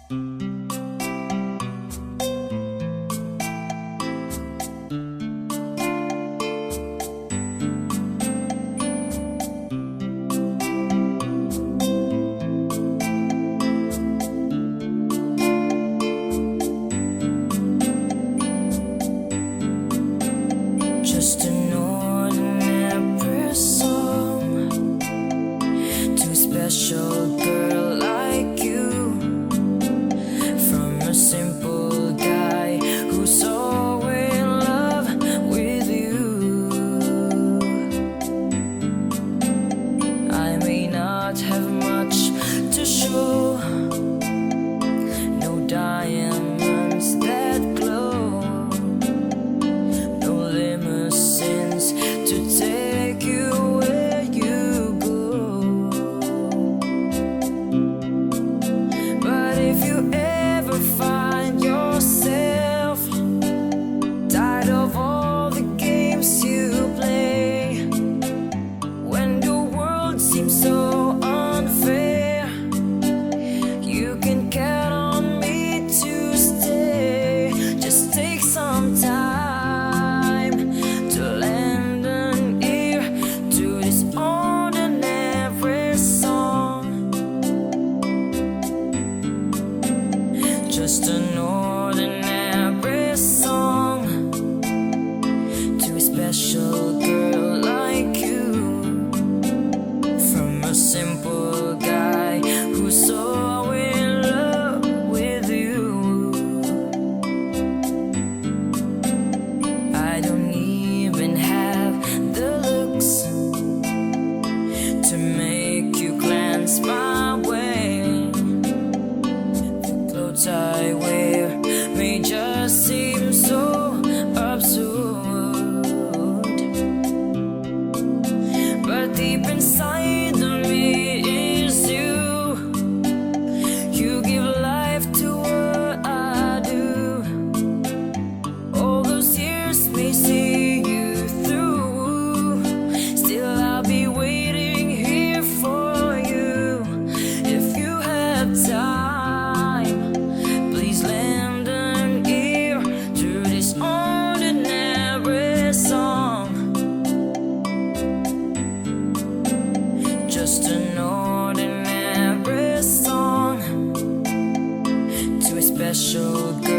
Just an ordinary song to a special girl like you, from a simple guy who's so in love with you. I may not have much to show, no diamonds that glow, no limousines to take you where you go. But if you ever find yourself tired of all the games you play, when the world seems so unfair, you can count on me to stay. Just take some time to lend an ear to this ordinary song. Just an ordinary song to a special girl like you, from a simple guy who's so in love with you. I don't even have the looks to make you glance my way. The clothes I wear may just seem so absurd, but deep inside of me is you. You give life to what I do. All those years may see you through, still I'll be waiting here for you. If you have time, please lend an ear to this ordinary song. Just an ordinary song to a special girl